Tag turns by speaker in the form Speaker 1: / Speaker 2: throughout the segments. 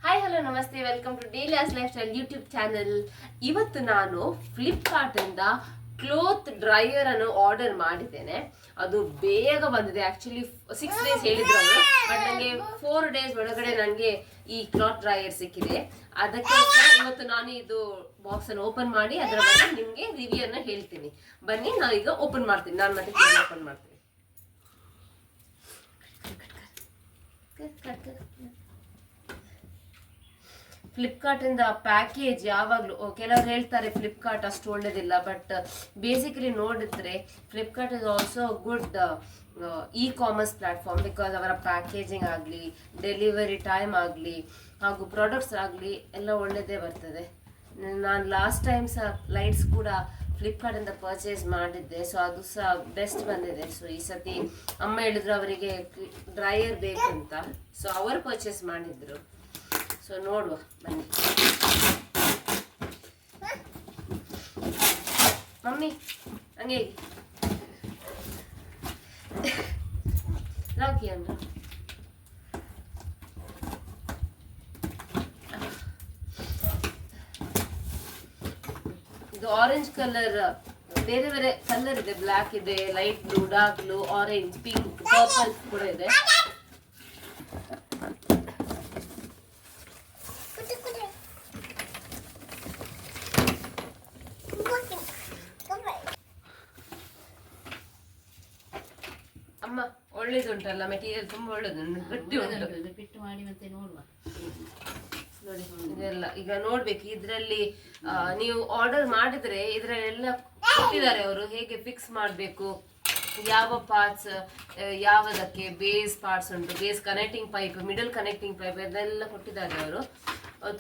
Speaker 1: Hi hello ನಮಸ್ತೆ, welcome to daily as lifestyle YouTube channel. ಇವತ್ತು ನಾನು ಫ್ಲಿಪ್ಕಾರ್ಟ್ ಇಂದ ಕ್ಲೋತ್ ಡ್ರೈಯರ್ ಅನ್ನು ಆರ್ಡರ್ ಮಾಡಿದ್ದೇನೆ. ಅದು ಬೇಗ ಬಂದಿದೆ. ಆಕ್ಚುಲಿ 6 days ಹೇಳಿದ್ರು ಅವರು, ಬಟ್ ನನಗೆ 4 days ಒಳಗಡೆ ನನಗೆ ಈ ಕ್ಲಾತ್ ಡ್ರೈಯರ್ ಸಿಕ್ಕಿದೆ. ಅದಕ್ಕೆ ಇವತ್ತು ನಾನು ಇದು ಬಾಕ್ಸ್ ಅನ್ನು ಓಪನ್ ಮಾಡಿ ಅದರ ಬಗ್ಗೆ ನಿಮ್ಗೆ ರಿವ್ಯೂ ಅನ್ನ ಹೇಳ್ತೀನಿ. ಬನ್ನಿ, ನಾನು ಈಗ ಓಪನ್ ಮಾಡ್ತೀನಿ. ನಾನು ಮತ್ತೆ ಓಪನ್ ಮಾಡ್ತೀನಿ. ಫ್ಲಿಪ್ಕಾರ್ಟ್ ಇಂದ ಪ್ಯಾಕೇಜ್ ಯಾವಾಗಲೂ ಕೆಲವರು ಹೇಳ್ತಾರೆ ಫ್ಲಿಪ್ಕಾರ್ಟ್ ಅಷ್ಟು ಒಳ್ಳೇದಿಲ್ಲ, ಬಟ್ ಬೇಸಿಕಲಿ ನೋಡಿದ್ರೆ Flipkart is also good E commerce platform. Because ಅವರ ಪ್ಯಾಕೇಜಿಂಗ್ ಆಗಲಿ, ಡೆಲಿವರಿ ಟೈಮ್ ಆಗಲಿ, ಹಾಗೂ ಪ್ರಾಡಕ್ಟ್ಸ್ ಆಗಲಿ ಎಲ್ಲ ಒಳ್ಳೆಯದೇ ಬರ್ತದೆ. ನಾನು ಲಾಸ್ಟ್ ಟೈಮ್ ಸಹ ಲೈಟ್ಸ್ ಕೂಡ ಫ್ಲಿಪ್ಕಾರ್ಟ್ ಇಂದ ಪರ್ಚೇಸ್ ಮಾಡಿದ್ದೆ, ಸೊ ಅದು ಸಹ ಬೆಸ್ಟ್ ಬಂದಿದೆ. ಸೊ ಈ ಸತಿ ಅಮ್ಮ ಹೇಳಿದ್ರು ಅವರಿಗೆ ಡ್ರೈಯರ್ ಬೇಕಂತ, ಸೊ ಅವರು ಪರ್ಚೇಸ್ ಮಾಡಿದ್ರು. ಸೊ ನೋಡುವ ಬನ್ನಿ. ಮಮ್ಮಿ ಹಂಗೆ ರಾಕಿ ಅನ್ನ ಇದು ಆರೆಂಜ್ ಕಲರ್, ಬೇರೆ ಬೇರೆ ಕಲರ್ ಇದೆ. ಬ್ಲ್ಯಾಕ್ ಇದೆ, light blue, dark blue, orange, pink, purple ಕೂಡ ಇದೆ. ಅಮ್ಮ ಒಳ್ಳೇದುಂಟಲ್ಲ, ಮೆಟೀರಿಯಲ್ ತುಂಬಾ ಒಳ್ಳೇದುಂಟು, ಗಟ್ಟಿ ಉಂಟು.
Speaker 2: ಬಿಟ್ಟು ಮಾಡಿ ಮತ್ತೆ ನೋಡುವ.
Speaker 1: ನೋಡಿ ಇದೆಲ್ಲ ಈಗ ನೋಡ್ಬೇಕು. ಇದರಲ್ಲಿ ನೀವು ಆರ್ಡರ್ ಮಾಡಿದ್ರೆ ಇದರಲ್ಲೆಲ್ಲ ಕೊಟ್ಟಿದ್ದಾರೆ ಅವರು, ಹೇಗೆ ಫಿಕ್ಸ್ ಮಾಡಬೇಕು, ಯಾವ ಪಾರ್ಟ್ಸ್ ಯಾವುದಕ್ಕೆ. ಬೇಸ್ ಪಾರ್ಟ್ಸ್ ಉಂಟು, base connecting pipe, middle connecting pipe, ಅದೆಲ್ಲ ಕೊಟ್ಟಿದ್ದಾರೆ ಅವರು.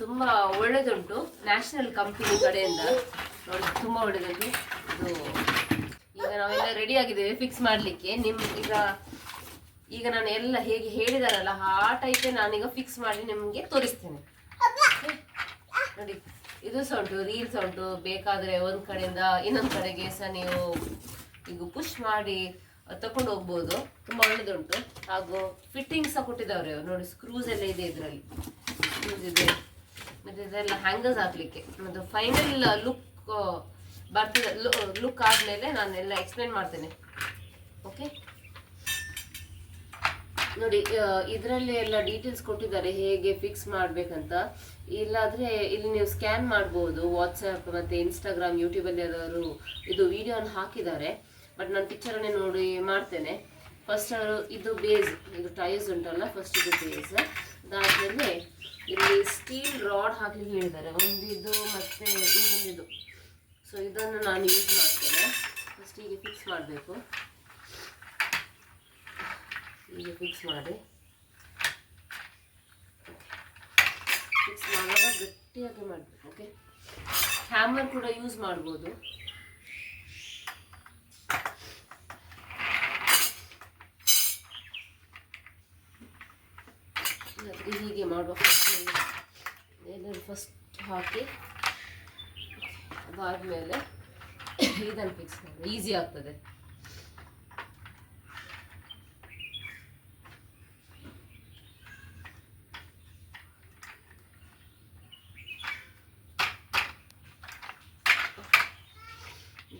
Speaker 1: ತುಂಬಾ ಒಳ್ಳೇದುಂಟು. ನ್ಯಾಷನಲ್ ಕಂಪನಿ ಕಡೆಯಿಂದ ನೋಡಿ, ತುಂಬಾ ಒಳ್ಳೇದುಂಟು. ಇದು ಈಗ ನಾವೆಲ್ಲ ರೆಡಿ ಆಗಿದ್ದೇವೆ ಫಿಕ್ಸ್ ಮಾಡ್ಲಿಕ್ಕೆ. ಈಗ ನಾನು ಎಲ್ಲ ಹೇಗೆ ಹೇಳಿದಾರಲ್ಲ ಆ ಟೈಪೇ ನಾನೀಗ ಫಿಕ್ಸ್ ಮಾಡಿ ನಿಮ್ಗೆ ತೋರಿಸ್ತೇನೆ. ನೋಡಿ, ಇದು ಸಹ ಉಂಟು, ರೀಲ್ಸ್ ಉಂಟು. ಬೇಕಾದ್ರೆ ಒಂದ್ ಕಡೆಯಿಂದ ಇನ್ನೊಂದ್ ಕಡೆಗೆ ಸಹ ನೀವು ಈಗ ಪುಷ್ ಮಾಡಿ ತಕೊಂಡು ಹೋಗ್ಬೋದು. ತುಂಬಾ ಒಳ್ಳೇದುಂಟು. ಹಾಗೂ ಫಿಟ್ಟಿಂಗ್ ಸಹ ಕೊಟ್ಟಿದ್ದಾರೆ ಅವರು. ನೋಡಿ, ಸ್ಕ್ರೂಸ್ ಎಲ್ಲ ಇದೆ ಇದರಲ್ಲಿ, ಸ್ಕ್ರೂಸ್ ಇದೆ. ಮತ್ತೆ ಇದೆಲ್ಲ ಹ್ಯಾಂಗರ್ಸ್ ಹಾಕ್ಲಿಕ್ಕೆ. ಮತ್ತು ಫೈನಲ್ ಲುಕ್ ಬರ್ತದೆ. ಲುಕ್ ಆದ್ಮೇಲೆ ನಾನೆಲ್ಲ ಎಕ್ಸ್ಪ್ಲೇನ್ ಮಾಡ್ತೇನೆ. ಓಕೆ, ನೋಡಿ ಇದರಲ್ಲಿ ಎಲ್ಲ ಡೀಟೇಲ್ಸ್ ಕೊಟ್ಟಿದ್ದಾರೆ ಹೇಗೆ ಫಿಕ್ಸ್ ಮಾಡ್ಬೇಕಂತ. ಇಲ್ಲಾದ್ರೆ ಇಲ್ಲಿ ನೀವು ಸ್ಕ್ಯಾನ್ ಮಾಡ್ಬೋದು. ವಾಟ್ಸ್ಆ್ಯಪ್ ಮತ್ತೆ ಇನ್ಸ್ಟಾಗ್ರಾಮ್, ಯೂಟ್ಯೂಬಲ್ಲಿ ಅವರು ಇದು ವಿಡಿಯೋನ ಹಾಕಿದ್ದಾರೆ, ಬಟ್ ನಾನು ಪಿಕ್ಚರನ್ನೇ ನೋಡಿ ಮಾಡ್ತೇನೆ. ಫಸ್ಟ್ ಅವರು ಇದು ಬೇಸ್, ಇದು ಟೈರ್ಸ್ ಉಂಟಲ್ಲ, ಫಸ್ಟ್ ಇದು ಬೇಸ್. ಅದಾದ್ಮೇಲೆ ಇಲ್ಲಿ ಸ್ಟೀಲ್ ರಾಡ್ ಹಾಕ್ಲಿಕ್ಕೆ ಹೇಳಿದ್ದಾರೆ, ಒಂದು ಇದು ಮತ್ತೆ ಇನ್ನೊಂದಿದು. ಸೊ ಇದನ್ನು ನಾನು ಯೂಸ್ ಮಾಡ್ತೇನೆ. ಫಸ್ಟ್ ಹೀಗೆ ಫಿಕ್ಸ್ ಮಾಡಬೇಕು. ಹೀಗೆ ಫಿಕ್ಸ್ ಮಾಡಿ, ಫಿಕ್ಸ್ ಮಾಡುವಾಗ ಗಟ್ಟಿಯಾಗಿ ಮಾಡಬೇಕು. ಓಕೆ, ಹ್ಯಾಮರ್ ಕೂಡ ಯೂಸ್ ಮಾಡ್ಬೋದು. ಹೀಗೆ ಮಾಡುವ. ಎಲ್ಲರೂ ಫಸ್ಟ್ ಹಾಕಿ ಅದಾದ್ಮೇಲೆ ಇದನ್ನು ಫಿಕ್ಸ್ ಮಾಡಿ, ಈಸಿ ಆಗ್ತದೆ.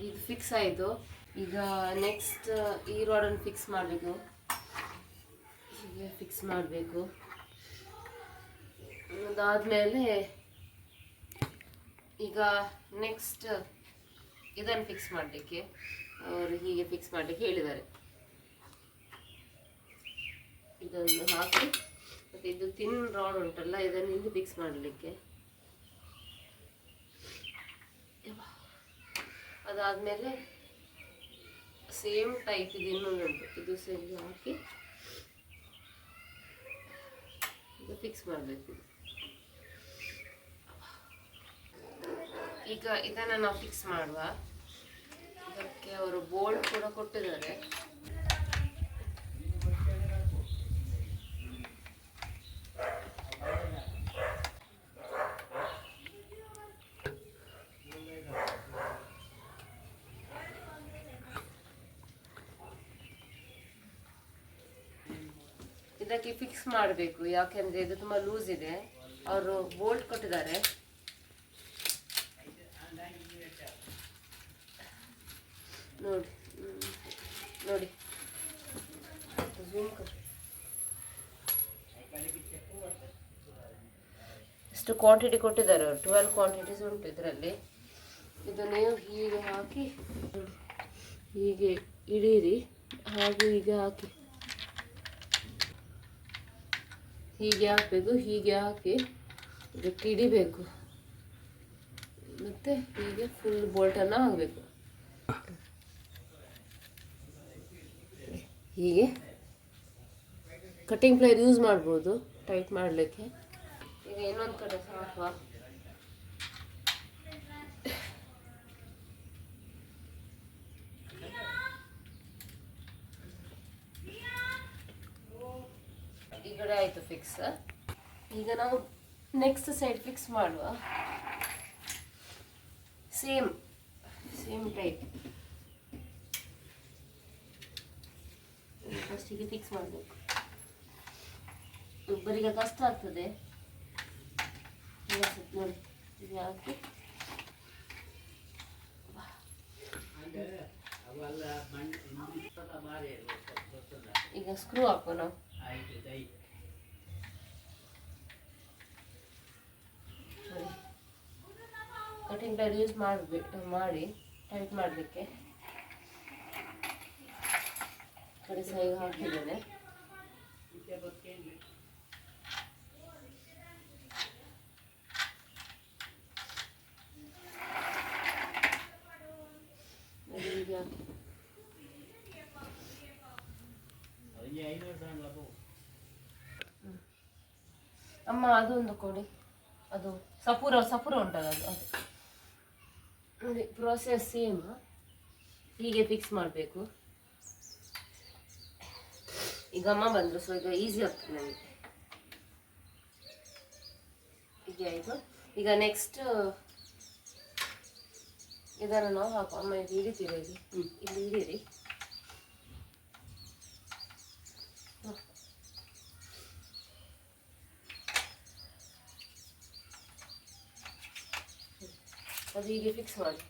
Speaker 1: ಇದು ಫಿಕ್ಸ್ ಆಯಿತು. ಈಗ ನೆಕ್ಸ್ಟ್ ಈ ರಾಡನ್ನು ಫಿಕ್ಸ್ ಮಾಡಬೇಕು. ಹೀಗೆ ಫಿಕ್ಸ್ ಮಾಡಬೇಕು. ಅದಾದ್ಮೇಲೆ ಈಗ ನೆಕ್ಸ್ಟ್ ಇದನ್ನು ಫಿಕ್ಸ್ ಮಾಡಲಿಕ್ಕೆ ಅವರು ಹೀಗೆ ಫಿಕ್ಸ್ ಮಾಡಲಿಕ್ಕೆ ಹೇಳಿದ್ದಾರೆ. ಇದನ್ನು ಹಾಕಿ ಮತ್ತೆ ಇದು ತಿನ್ ರಾಡ್ ಉಂಟಲ್ಲ, ಇದನ್ನು ಇಲ್ಲಿ ಫಿಕ್ಸ್ ಮಾಡಲಿಕ್ಕೆ. ಅದಾದ್ಮೇಲೆ ಸೇಮ್ ಟೈಪ್ ಇದು ಇನ್ನೊಂದುಂಟು, ಇದು ಸರಿ ಹಾಕಿ ಇದು ಫಿಕ್ಸ್ ಮಾಡಬೇಕು. ಈಗ ಇದನ್ನು ನಾವು ಫಿಕ್ಸ್ ಮಾಡುವ. ಇದಕ್ಕೆ ಅವರು ಬೋಲ್ಟ್ ಕೂಡ ಕೊಟ್ಟಿದ್ದಾರೆ. ಇದಕ್ಕೆ ಫಿಕ್ಸ್ ಮಾಡಬೇಕು, ಯಾಕೆಂದ್ರೆ ಇದು ತುಂಬಾ ಲೂಸ್ ಇದೆ. ಅವರು ಬೋಲ್ಟ್ ಕೊಟ್ಟಿದ್ದಾರೆ. ನೋಡಿ ನೋಡಿ ಇಷ್ಟು ಕ್ವಾಂಟಿಟಿ ಕೊಟ್ಟಿದ್ದಾರೆ. 12 ಕ್ವಾಂಟಿಟೀಸ್ ಉಂಟು ಇದರಲ್ಲಿ. ಇದನ್ನು ಹೀಗೆ ಹಾಕಿ ಹೀಗೆ ಇಡೀರಿ, ಹಾಗೂ ಹೀಗೆ ಹಾಕಿ ಹೀಗೆ ಹಾಕಬೇಕು. ಹೀಗೆ ಹಾಕಿ ಇದಕ್ಕೆ ಇಡಿಬೇಕು, ಮತ್ತೆ ಹೀಗೆ ಫುಲ್ ಬೋಲ್ಟನ್ನು ಹಾಕಬೇಕು. ಹೀಗೆ ಕಟಿಂಗ್ ಪ್ಲೇಯರ್ ಯೂಸ್ ಮಾಡ್ಬೋದು ಟೈಟ್ ಮಾಡಲಿಕ್ಕೆ. ಈಗ ಇನ್ನೊಂದು ಕಡೆ ಹಾಕುವ. ಈ ಕಡೆ ಆಯಿತು ಫಿಕ್ಸ್. ಈಗ ನಾವು ನೆಕ್ಸ್ಟ್ ಸೈಡ್ ಫಿಕ್ಸ್ ಮಾಡುವ. ಸೇಮ್ ಟೈಪ್ ಫಸ್ಟಿಗೆ ಫಿಕ್ಸ್ ಮಾಡಬೇಕು. ಒಬ್ಬರಿಗೆ ಕಷ್ಟ ಆಗ್ತದೆ. ನೋಡಿ ಇದು ಹಾಕಿ ಈಗ ಸ್ಕ್ರೂ ಹಾಕುವ ನಾವು. ಕಟಿಂಗ್ ಪ್ಲೇಯರ್ ಯೂಸ್ ಮಾಡಿ ಟೈಟ್ ಮಾಡಲಿಕ್ಕೆ. ಕಡೆ ಸಹ ಹಾಕಿದ್ದೇನೆ. ಅಮ್ಮ ಅದೊಂದು ಕೊಡಿ, ಅದು ಸಪೂರ ಉಂಟಲ್ಲ ಅದು ನೋಡಿ. ಪ್ರೋಸೆಸ್ ಸೇಮ್, ಹೀಗೆ ಫಿಕ್ಸ್ ಮಾಡಬೇಕು. ಈಗ ಅಮ್ಮ ಬಂದರು, ಸೊ ಈಗ ಈಸಿ ಆಗ್ತದೆ ನನಗೆ. ಹೀಗೆ ಆಯಿತು. ಈಗ ನೆಕ್ಸ್ಟ್ ಇದನ್ನು ನಾವು ಹಾಕುವ. ಅಮ್ಮ ಇದು ಹಿಡಿತೀರಿ, ಇಲ್ಲಿ ಹಿಡೀರಿ. ಅದು ಹೀಗೆ ಫಿಕ್ಸ್ ಮಾಡಿ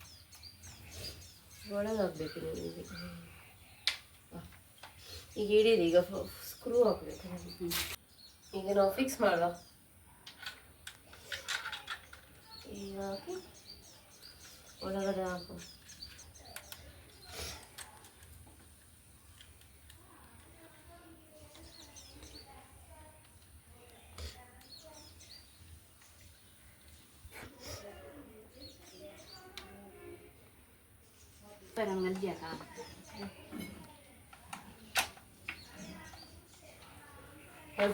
Speaker 1: ಒಳಗಾಗಬೇಕು. ನೀವು ಈಗ ಹಿಡೀರಿ. ಈಗ ಸ್ಕ್ರೂ ಹಾಕಬೇಕು. ಈಗ ನಾವು ಫಿಕ್ಸ್ ಮಾಡುವ. ಈಗ ಹಾಕಿ ಒಳಗಡೆ ಹಾಕು.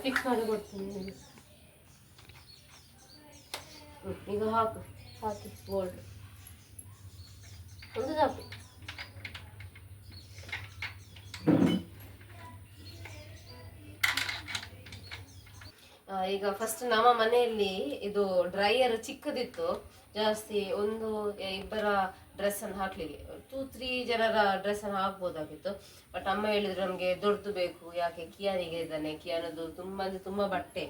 Speaker 1: ಫಿಕ್ಸ್ ಮಾಡಿ ಕೊಡ್ತೀನಿ. ಈಗ ಹಾಕಿ ಬೋಲ್ಟ್ ಒಂದು ಸಾಕು. ಈಗ ಫಸ್ಟ್ ನಮ್ಮ ಮನೆಯಲ್ಲಿ ಇದು ಡ್ರೈಯರ್ ಚಿಕ್ಕದಿತ್ತು, ಜಾಸ್ತಿ ಒಂದು ಇಬ್ಬರ ಡ್ರೆಸ್ ಅನ್ನು ಹಾಕ್ಲಿಕ್ಕೆ 2-3 ಜನರ ಡ್ರೆಸ್ ಅನ್ನು ಹಾಕ್ಬೋದಾಗಿತ್ತು. ಬಟ್ ಅಮ್ಮ ಹೇಳಿದ್ರು ನಮ್ಗೆ ದೊಡ್ಡದು ಬೇಕು, ಯಾಕೆ ಕಿಯಾನಿಗೆ ಇದ್ದಾನೆ, ಕಿಯಾನದು ತುಂಬಾ ಬಟ್ಟೆ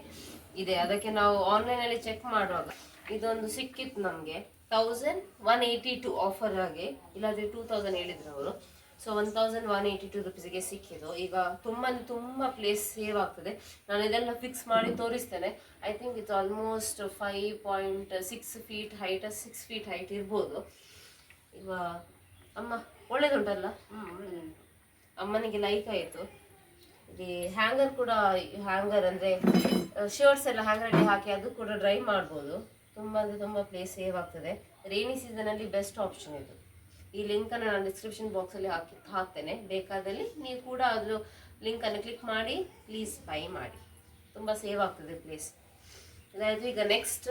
Speaker 1: ಇದೆ. ಅದಕ್ಕೆ ನಾವು ಆನ್ಲೈನ್ ಅಲ್ಲಿ ಚೆಕ್ ಮಾಡುವಾಗ ಇದೊಂದು ಸಿಕ್ಕಿತ್ತು ನಮ್ಗೆ 1182 ಆಫರ್ ಆಗಿ, ಇಲ್ಲಾದ್ರೆ 2000 ಹೇಳಿದ್ರು ಅವರು. ಸೊ 1182 ರುಪೀಸ್ಗೆ ಸಿಕ್ಕಿದ್ದು. ಈಗ ತುಂಬಾ ಪ್ಲೇಸ್ ಸೇವ್ ಆಗ್ತದೆ. ನಾನು ಇದೆಲ್ಲ ಫಿಕ್ಸ್ ಮಾಡಿ ತೋರಿಸ್ತೇನೆ. I think it's almost 5.6 feet height, 6 feet height ಇರ್ಬೋದು. ಈಗ ಅಮ್ಮ ಒಳ್ಳೇದುಂಟಲ್ಲ? ಒಳ್ಳೇದುಂಟು. ಅಮ್ಮನಿಗೆ ಲೈಕ್ ಆಯಿತು. ಇಲ್ಲಿ ಹ್ಯಾಂಗರ್ ಕೂಡ, ಹ್ಯಾಂಗರ್ ಅಂದರೆ ಶರ್ಟ್ಸ್ ಎಲ್ಲ ಹ್ಯಾಂಗರಲ್ಲಿ ಹಾಕಿ ಅದು ಕೂಡ ಡ್ರೈ ಮಾಡ್ಬೋದು. ತುಂಬ ಪ್ಲೇಸ್ ಸೇವ್ ಆಗ್ತದೆ. ರೈನಿ ಸೀಸನಲ್ಲಿ ಬೆಸ್ಟ್ ಆಪ್ಷನ್ ಇದು. ಈ ಲಿಂಕನ್ನು ನಾನು ಡಿಸ್ಕ್ರಿಪ್ಷನ್ ಬಾಕ್ಸಲ್ಲಿ ಹಾಕ್ತೇನೆ. ಬೇಕಾದಲ್ಲಿ ನೀವು ಕೂಡ ಅದ್ರ ಲಿಂಕನ್ನು ಕ್ಲಿಕ್ ಮಾಡಿ ಪ್ಲೀಸ್ ಬೈ ಮಾಡಿ. ತುಂಬ ಸೇವ್ ಆಗ್ತದೆ ಪ್ಲೇಸ್. ಇದಾಯಿತು. ಈಗ ನೆಕ್ಸ್ಟ್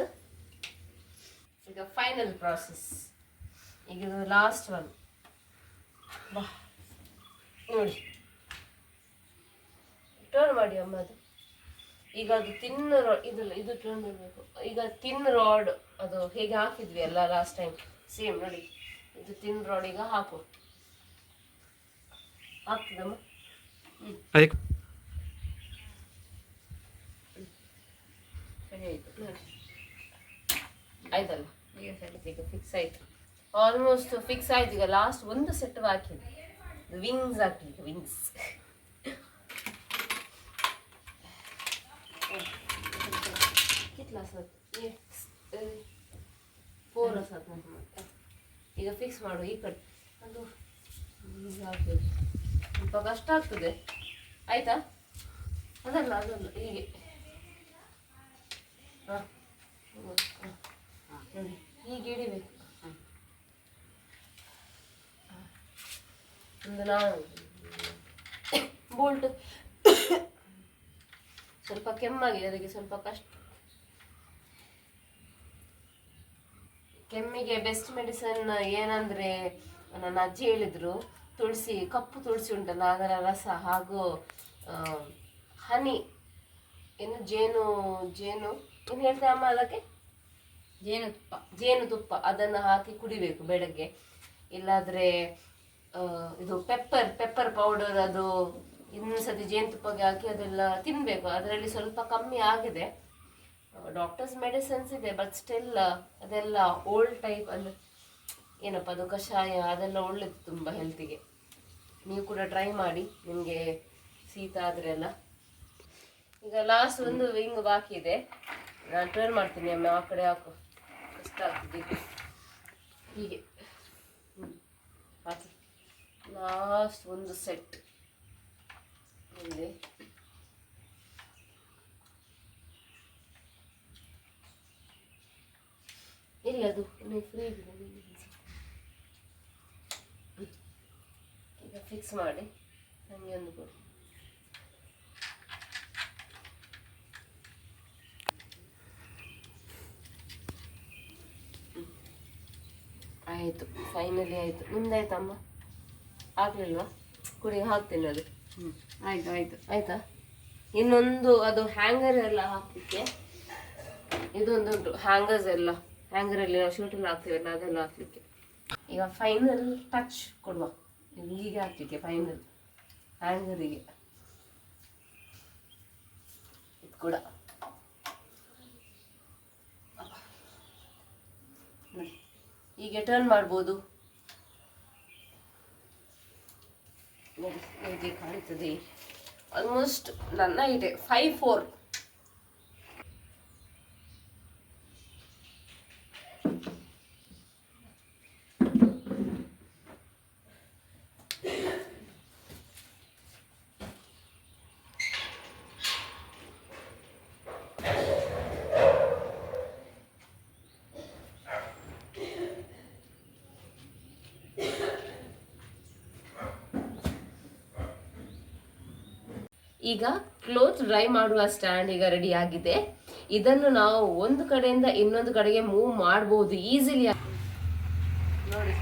Speaker 1: ಈಗ ಫೈನಲ್ ಪ್ರಾಸೆಸ್. ಈಗ ಇದು ಲಾಸ್ಟ್ ಒನ್. ಬಾ ನೋಡಿ, ಟರ್ನ್ ಮಾಡಿ ಅಮ್ಮ. ಅದು ಈಗ ಅದು ಇದು ಟರ್ನ್ ಮಾಡಬೇಕು. ಈಗ ತಿನ್ ರಾಡ್ ಅದು ಹೇಗೆ ಹಾಕಿದ್ವಿ ಅಲ್ಲ ಲಾಸ್ಟ್ ಟೈಮ್, ಸೇಮ್ ನೋಡಿ. ಇದು ತಿನ್ ರಾಡ್ ಈಗ ಆಗ್ತದಮ್ಮ.
Speaker 2: ರೆಡಿ ಆಯಿತು
Speaker 1: ನೋಡಿ ಆಯ್ತಲ್ಲ, ಈಗ ಫಿಕ್ಸ್ ಆಯ್ತು, ಆಲ್ಮೋಸ್ಟ್ ಫಿಕ್ಸ್ ಆಯ್ತು. ಈಗ ಲಾಸ್ಟ್ ಒಂದು ಸೆಟ್ ಬಾಕಿ, ವಿಂಗ್ಸ್ ಹಾಕ್ಲಿಕ್ಕೆ, ವಿಂಗ್ಸ್. ಈಗ ಫಿಕ್ಸ್ ಮಾಡು ಈ ಕಡೆ, ಅದು ಸ್ವಲ್ಪ ಕಷ್ಟ ಆಗ್ತದೆ ಆಯ್ತಾ. ಅದಲ್ಲ ಅದಲ್ಲ ಹೀಗೆ ನೋಡಿ ಹೀಗೆ ಹಿಡಿಬೇಕು. ಒಂದು ನಾನು ಬೋಲ್ಟ್ ಸ್ವಲ್ಪ ಕೆಮ್ಮಾಗಿದೆ, ಅದಕ್ಕೆ ಸ್ವಲ್ಪ ಕಷ್ಟ. ಕೆಮ್ಮಿಗೆ ಬೆಸ್ಟ್ ಮೆಡಿಸನ್ ಏನಂದ್ರೆ, ನನ್ನ ಅಜ್ಜಿ ಹೇಳಿದ್ರು, ತುಳಸಿ, ಕಪ್ಪು ತುಳಸಿ ಉಂಟಲ್ಲ ಅದರ ರಸ ಹಾಗೂ ಹನಿ, ಏನು ಜೇನು ಏನು ಹೇಳ್ತೆ ಅಮ್ಮ ಅದಕ್ಕೆ, ಜೇನುತುಪ್ಪ ಅದನ್ನು ಹಾಕಿ ಕುಡಿಬೇಕು ಬೆಳಗ್ಗೆ. ಇಲ್ಲಾದ್ರೆ ಇದು ಪೆಪ್ಪರ್ ಪೌಡರ್, ಅದು ಇನ್ನೊಂದ್ಸತಿ ಜೇನುತುಪ್ಪಗೆ ಹಾಕಿ ಅದೆಲ್ಲ ತಿನ್ಬೇಕು. ಅದರಲ್ಲಿ ಸ್ವಲ್ಪ ಕಮ್ಮಿ ಆಗಿದೆ. ಡಾಕ್ಟರ್ಸ್ ಮೆಡಿಸಿನ್ಸ್ ಇದೆ, ಬಟ್ ಸ್ಟಿಲ್ ಅದೆಲ್ಲ ಓಲ್ಡ್ ಟೈಪ್, ಅಂದ್ರೆ ಏನಪ್ಪ ಅದು ಕಷಾಯ, ಅದೆಲ್ಲ ಒಳ್ಳೇದು ತುಂಬ ಹೆಲ್ತಿಗೆ. ನೀವು ಕೂಡ ಟ್ರೈ ಮಾಡಿ, ನಿಮಗೆ ಶೀತ ಆದರೆ ಎಲ್ಲ. ಈಗ ಲಾಸ್ಟ್ ಒಂದು ವಿಂಗ್ ಬಾಕಿ ಇದೆ, ನಾನು ಟರ್ನ್ ಮಾಡ್ತೀನಿ. ಅಮ್ಮ ಆ ಕಡೆ ಹಾಕು, ಕಷ್ಟ ಆಗ್ತದೆ ಹೀಗೆ. ಹಾಕಿ ಲಾಸ್ಟ್ ಒಂದು ಸೆಟ್ ಇಲ್ಲಿ. ಇಲ್ಲ ಅದು ನೀವು ಫ್ರೀ ಇದೆ, ಈಗ ಫಿಕ್ಸ್ ಮಾಡಿ ನನಗೆ ಒಂದು ಕೊಡಿ. ಆಯಿತು, ಫೈನಲಿ ಆಯಿತು. ನಿಮ್ದಾಯ್ತಾ ಅಮ್ಮ? ಆಗಲಿಲ್ವಾ? ಕುಡಿ ಹಾಕ್ತೀನಿ ಅದು.
Speaker 2: ಆಯ್ತು ಆಯ್ತು
Speaker 1: ಆಯ್ತಾ? ಇನ್ನೊಂದು ಅದು ಹ್ಯಾಂಗರ್ ಎಲ್ಲ ಹಾಕಲಿಕ್ಕೆ, ಇದೊಂದುಂಟು ಹ್ಯಾಂಗರ್ಸ್ ಎಲ್ಲ, ಹ್ಯಾಂಗರಲ್ಲಿ ನಾವು ಶೂಟಲ್ಲಿ ಹಾಕ್ತೀವಲ್ಲ ಅದೆಲ್ಲ ಹಾಕ್ಲಿಕ್ಕೆ. ಈಗ ಫೈನಲ್ ಟಚ್ ಕೊಡುವ, ಹೀಗೆ ಹಾಕ್ಲಿಕ್ಕೆ ಫೈನಲ್ ಹ್ಯಾಂಗರಿಗೆ ಇದು ಕೂಡ. ಹೀಗೆ ಟರ್ನ್ ಮಾಡ್ಬೋದು, ಹೇಗೆ ಕಾಣ್ತದೆ. ಆಲ್ಮೋಸ್ಟ್ ನನ್ನ ಇದೆ 5'4". ಈಗ ಕ್ಲೋತ್ ಡ್ರೈ ಮಾಡುವ ಸ್ಟ್ಯಾಂಡ್ ಈಗ ರೆಡಿ ಆಗಿದೆ. ಇದನ್ನು ನಾವು ಒಂದು ಕಡೆಯಿಂದ ಇನ್ನೊಂದು ಕಡೆಗೆ ಮೂವ್ ಮಾಡಬಹುದು ಈಸಿಲಿ. ನೋಡಿ,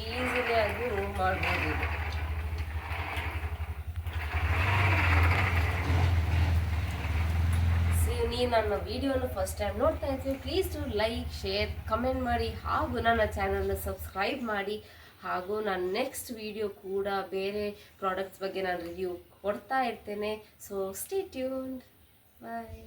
Speaker 1: ಈಸಿಲಿ ಆಗಿ ಮೂವ್ ಮಾಡಬಹುದು. ನೀವು ನನ್ನ ವಿಡಿಯೋನ ಫಸ್ಟ್ ಟೈಮ್ ನೋಡ್ತಾ ಇದ್ದೀವಿ, please to like, share, comment ಮಾಡಿ, ಹಾಗೂ ನನ್ನ ಚಾನಲ್ನ ಸಬ್ಸ್ಕ್ರೈಬ್ ಮಾಡಿ. ಹಾಗೂ ನಾನು ನೆಕ್ಸ್ಟ್ ವಿಡಿಯೋ ಕೂಡ ಬೇರೆ ಪ್ರಾಡಕ್ಟ್ಸ್ ಬಗ್ಗೆ ನಾನು ರಿವ್ಯೂ ಕೊಡ್ತಾ ಇರ್ತೇನೆ. So stay tuned. ಬಾಯ್.